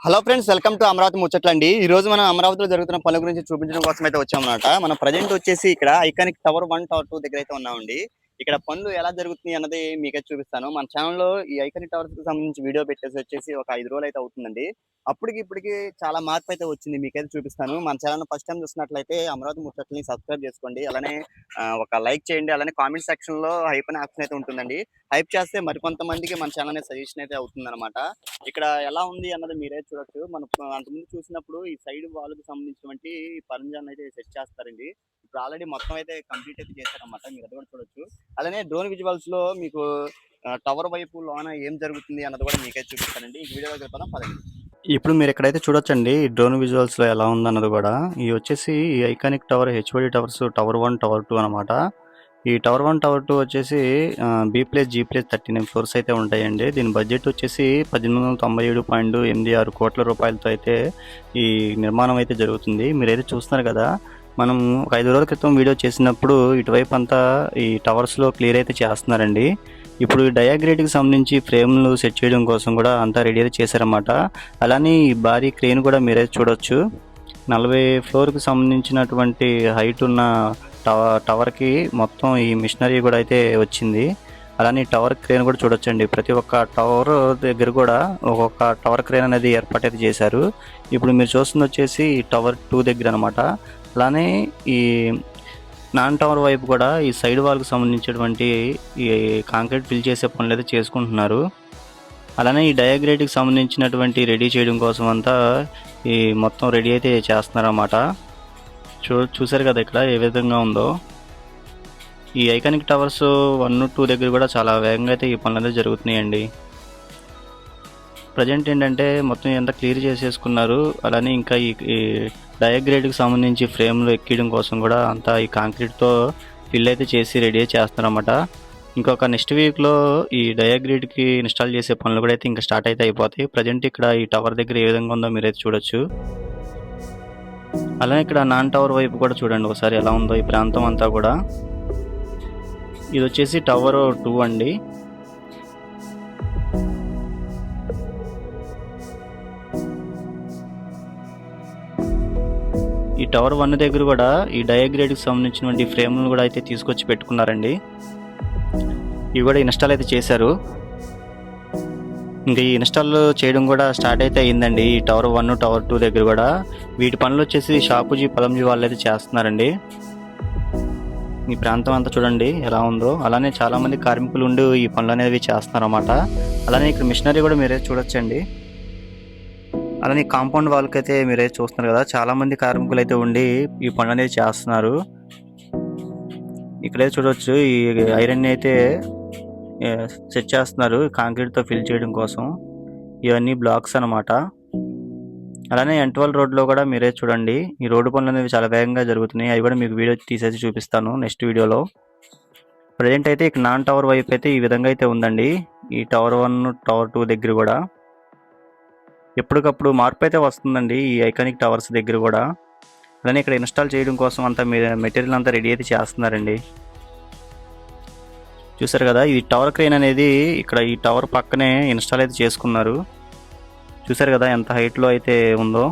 Hello friends, welcome to Amaravati ముచ్చట్లండి. ఈ రోజు మనం అమరావతిలో జరుగుతున్న పనుల గురించి చూపించడం కోసం అయితే వచ్చామన్నమాట. మనం ప్రజెంట్ వచ్చేసి ఇక్కడ ఐకానిక్ టవర్ 1, టవర్ 2 దగ్గర అయితే ఉన్నామండి. ఇక్కడ పనులు ఎలా జరుగుతున్నాయి అన్నది మీకైతే చూపిస్తాను. మన ఛానల్లో ఈ ఐకానిక్ టవర్స్ కి సంబంధించి వీడియో పెట్టేసి వచ్చేసి ఒక 5 రోజులు అయితే అవుతుందండి. అప్పటికి ఇప్పటికి చాలా మార్పు అయితే వచ్చింది, మీకైతే చూపిస్తాను. మన ఛానల్ ఫస్ట్ టైం చూసినట్లయితే అమరావతి ముచ్చట్లని సబ్స్క్రైబ్ చేసుకోండి. అలానే ఒక లైక్ చేయండి. అలానే కామెంట్ సెక్షన్ లో హైప్ అనే ఆప్షన్ అయితే ఉంటుందండి. హైప్ చేస్తే మరికొంతమందికి మన ఛానల్ అనేది సజెషన్ అయితే అవుతుందన్నమాట. ఇక్కడ ఎలా ఉంది అన్నది మీరే చూడొచ్చు. మనం అంతకుముందు చూసినప్పుడు ఈ సైడ్ వాల్కి సంబంధించినటువంటి పరంజాన్ని అయితే సెట్ చేస్తారండి. ఇప్పుడు ఆల్రెడీ మొత్తం అయితే కంప్లీట్ అయితే చేశారన్నమాట. మీరు అది కూడా చూడొచ్చు. అలానే డ్రోన్ విజువల్స్ లో మీకు టవర్ వైపు లోన ఏం జరుగుతుంది అన్నది కూడా మీకైతే చూపిస్తానండి. ఈ వీడియోలో వెళ్ళిపోదాం పదండి. ఇప్పుడు మీరు ఎక్కడైతే చూడొచ్చండి డ్రోన్ విజువల్స్ లో ఎలా ఉందన్నది కూడా. ఇవి వచ్చేసి ఈ iconic tower HOD towers tower 1, tower 2 అనమాట. ఈ టవర్ 1, టవర్ 2 వచ్చేసి B+G+ 39 ఫ్లోర్స్ అయితే ఉంటాయండి. దీని బడ్జెట్ వచ్చేసి 1897.86 కోట్ల రూపాయలతో అయితే ఈ నిర్మాణం అయితే జరుగుతుంది. మీరైతే చూస్తున్నారు కదా, మనం ఒక 5 రోజుల క్రితం వీడియో చేసినప్పుడు ఇటువైపు అంతా ఈ టవర్స్లో క్లియర్ అయితే చేస్తున్నారండి. ఇప్పుడు ఈ డయాగ్రేడ్కి సంబంధించి ఫ్రేమ్లు సెట్ చేయడం కోసం కూడా అంతా రెడీ అయితే చేశారన్నమాట. అలానే ఈ భారీ క్రేన్ కూడా మీరైతే చూడొచ్చు. 40 ఫ్లోర్కి సంబంధించినటువంటి హైట్ ఉన్న టవర్కి మొత్తం ఈ మిషనరీ కూడా అయితే వచ్చింది. అలానే టవర్ క్రేన్ కూడా చూడొచ్చండి. ప్రతి ఒక్క టవర్ దగ్గర కూడా ఒక్కొక్క టవర్ క్రేన్ అనేది ఏర్పాటు అయితే చేశారు. ఇప్పుడు మీరు చూస్తుంది వచ్చేసి టవర్ 2 దగ్గర అనమాట. అలానే ఈ నాన్ టవర్ వైపు కూడా ఈ సైడ్ వాల్కి సంబంధించినటువంటి ఈ కాంక్రీట్ ఫిల్ చేసే పనులు అయితే చేసుకుంటున్నారు. అలానే ఈ డయాగ్రేడ్కి సంబంధించినటువంటి రెడీ చేయడం కోసం అంతా ఈ మొత్తం రెడీ అయితే చేస్తున్నారన్నమాట. చూసారు కదా ఇక్కడ ఏ విధంగా ఉందో. ఈ ఐకానిక్ టవర్స్ 1, 2 దగ్గర కూడా చాలా వేగంగా అయితే ఈ పనులు అనేది జరుగుతున్నాయండి. ప్రజెంట్ ఏంటంటే మొత్తం ఎంత క్లియర్ చేసేసుకున్నారు. అలానే ఇంకా ఈ డయాగ్రేడ్కి సంబంధించి ఫ్రేమ్లు ఎక్కియడం కోసం కూడా అంతా ఈ కాంక్రీట్తో ఫిల్ అయితే చేసి రెడీ చేస్తారన్నమాట. ఇంకొక నెక్స్ట్ వీక్లో ఈ డయాగ్రేడ్కి ఇన్స్టాల్ చేసే పనులు కూడా అయితే ఇంకా స్టార్ట్ అయితే అయిపోతాయి. ప్రజెంట్ ఇక్కడ ఈ టవర్ దగ్గర ఏ విధంగా ఉందో మీరైతే చూడొచ్చు. అలానే ఇక్కడ నాన్ టవర్ వైపు కూడా చూడండి ఒకసారి ఎలా ఉందో ఈ ప్రాంతం అంతా కూడా. ఇది వచ్చేసి టవర్ 2 అండి. ఈ టవర్ 1 దగ్గర కూడా ఈ డయాగ్రేడ్కి సంబంధించినటువంటి ఫ్రేమ్లను కూడా అయితే తీసుకొచ్చి పెట్టుకున్నారండి. ఇవి కూడా ఇన్స్టాల్ అయితే చేశారు. ఇంకా ఈ ఇన్స్టాల్ చేయడం కూడా స్టార్ట్ అయితే అయిందండి ఈ టవర్ 1, టవర్ 2 దగ్గర కూడా. వీటి పనులు వచ్చేసి షాపుజీ పలంజీ వాళ్ళు అయితే చేస్తున్నారండి. ఈ ప్రాంతం అంతా చూడండి ఎలా ఉందో. అలానే చాలా మంది కార్మికులు ఉండి ఈ పనులు అనేవి చేస్తున్నారన్నమాట. అలానే ఇక్కడ మిషనరీ కూడా మీరే చూడొచ్చండి. అలానే కాంపౌండ్ వాళ్ళకైతే మీరే చూస్తున్నారు కదా, చాలా మంది కార్మికులు అయితే ఉండి ఈ పనులు అనేది చేస్తున్నారు. ఇక్కడైతే చూడొచ్చు ఈ ఐరన్ అయితే సెట్ చేస్తున్నారు కాంక్రీట్తో ఫిల్ చేయడం కోసం. ఇవన్నీ బ్లాక్స్ అనమాట. అలానే N12 రోడ్లో కూడా మీరే చూడండి ఈ రోడ్డు పనులు అనేవి చాలా వేగంగా జరుగుతున్నాయి. అవి కూడా మీకు వీడియో తీసేసి చూపిస్తాను నెక్స్ట్ వీడియోలో. ప్రజెంట్ అయితే ఇక నాన్ టవర్ వైపు అయితే ఈ విధంగా అయితే ఉందండి. ఈ టవర్ 1, టవర్ 2 దగ్గర కూడా ఎప్పటికప్పుడు మార్పు అయితే వస్తుందండి ఈ ఐకానిక్ టవర్స్ దగ్గర కూడా. అలానే ఇక్కడ ఇన్స్టాల్ చేయడం కోసం అంతా మెటీరియల్ అంతా రెడీ అయితే చేస్తున్నారండి. చూసారు కదా, ఈ టవర్ క్రేన్ అనేది ఇక్కడ ఈ టవర్ పక్కనే ఇన్స్టాల్ అయితే చేసుకున్నారు. చూసారు కదా ఎంత హైట్లో అయితే ఉందో.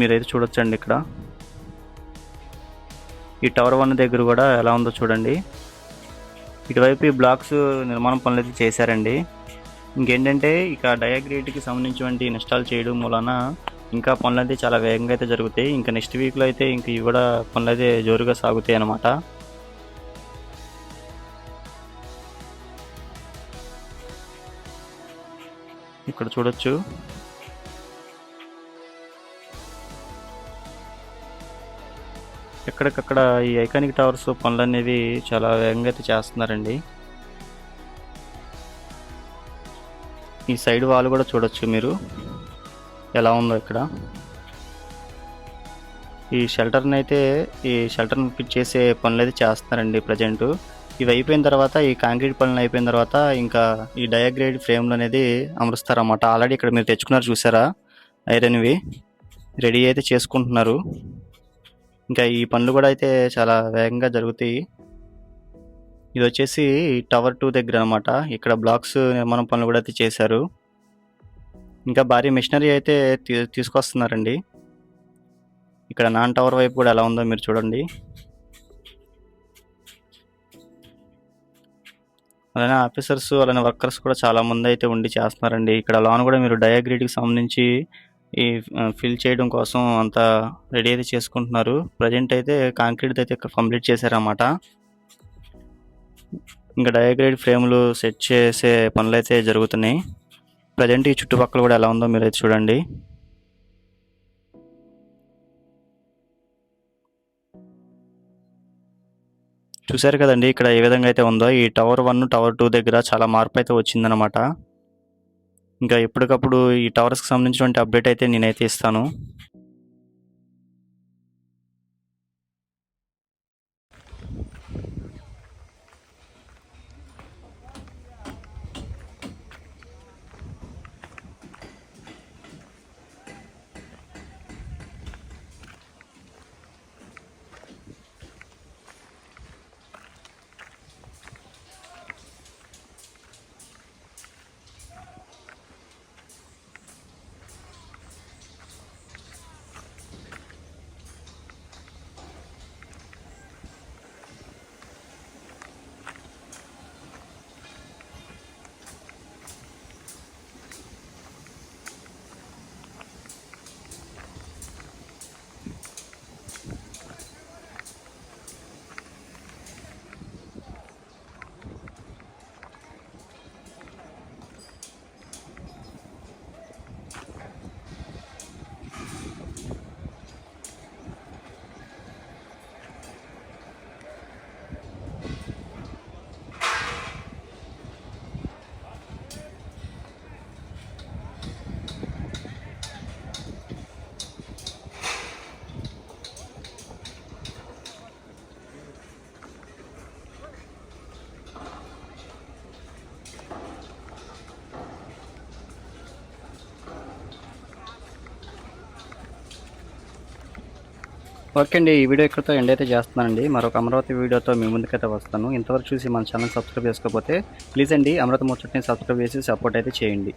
మీరైతే చూడొచ్చండి ఇక్కడ ఈ టవర్ 1 దగ్గర కూడా ఎలా ఉందో చూడండి. ఇటువైపు ఈ బ్లాక్స్ నిర్మాణం పనులు అయితే చేశారండి. ఇంకేంటంటే ఇక డయాగ్రేడ్కి సంబంధించినటువంటి ఇన్స్టాల్ చేయడం వలన ఇంకా పనులు అయితే చాలా వేగంగా అయితే జరుగుతాయి. ఇంకా నెక్స్ట్ వీక్లో అయితే ఇంక ఇవి కూడా పనులు అయితే జోరుగా సాగుతాయి అన్నమాట. ఇక్కడ చూడొచ్చు ఎక్కడికక్కడ ఈ ఐకానిక్ టవర్స్ పనులు అనేవి చాలా వేగంగా అయితే చేస్తున్నారండి. ఈ సైడ్ వాల్ కూడా చూడొచ్చు మీరు ఎలా ఉందో. ఇక్కడ ఈ షెల్టర్ని ఫిట్ చేసే పనులు అయితే చేస్తున్నారండి ప్రజెంట్. ఇవి అయిపోయిన తర్వాత ఈ కాంక్రీట్ పనులు అయిపోయిన తర్వాత ఇంకా ఈ డయాగ్రేడ్ ఫ్రేమ్లు అనేది అమరుస్తారన్నమాట. ఆల్రెడీ ఇక్కడ మీరు తెచ్చుకున్నారు చూసారా, ఐరన్వి రెడీ అయితే చేసుకుంటున్నారు. ఇంకా ఈ పనులు కూడా అయితే చాలా వేగంగా జరుగుతాయి. ఇది వచ్చేసి టవర్ 2 దగ్గర అనమాట. ఇక్కడ బ్లాక్స్ నిర్మాణం పనులు కూడా అయితే చేశారు. ఇంకా భారీ మిషనరీ అయితే తీసుకొస్తున్నారండి. ఇక్కడ నాన్ టవర్ వైపు కూడా ఎలా ఉందో మీరు చూడండి. అలానే ఆఫీసర్స్ అలానే వర్కర్స్ కూడా చాలా మంది అయితే ఉండి చేస్తున్నారండి. ఇక్కడ లోన కూడా మీరు డయాగ్రిడ్కి సంబంధించి ఈ ఫిల్ చేయడం కోసం అంతా రెడీ అయితే చేసుకుంటున్నారు. ప్రజెంట్ అయితే కాంక్రీట్ అయితే కంప్లీట్ చేశారన్నమాట. ఇంకా డయాగ్రిడ్ ఫ్రేములు సెట్ చేసే పనులు అయితే జరుగుతున్నాయి. ప్రజెంట్ ఈ చుట్టుపక్కల కూడా ఎలా ఉందో మీరు అయితే చూడండి. చూశారు కదండి ఇక్కడ ఏ విధంగా అయితే ఉందో. ఈ టవర్ 1 టవర్ 2 దగ్గర చాలా మార్పు అయితే వచ్చిందనమాట. ఇంకా ఎప్పటికప్పుడు ఈ టవర్స్కి సంబంధించినటువంటి అప్డేట్ అయితే నేనైతే ఇస్తాను. ఓకే అండి, ఈ వీడియో ఇక్కడితో ఎండ్ అయితే చేస్తున్నానండి. మరొక అమరావతి వీడియోతో మీ ముందుకైతే వస్తాను. ఇంతవరకు చూసి మన ఛానల్ సబ్స్క్రైబ్ చేసుకోకపోతే ప్లీజ్ అండి అమరావతి ముచ్చట్ని సబ్స్క్రైబ్ చేసి సపోర్ట్ అయితే చేయండి.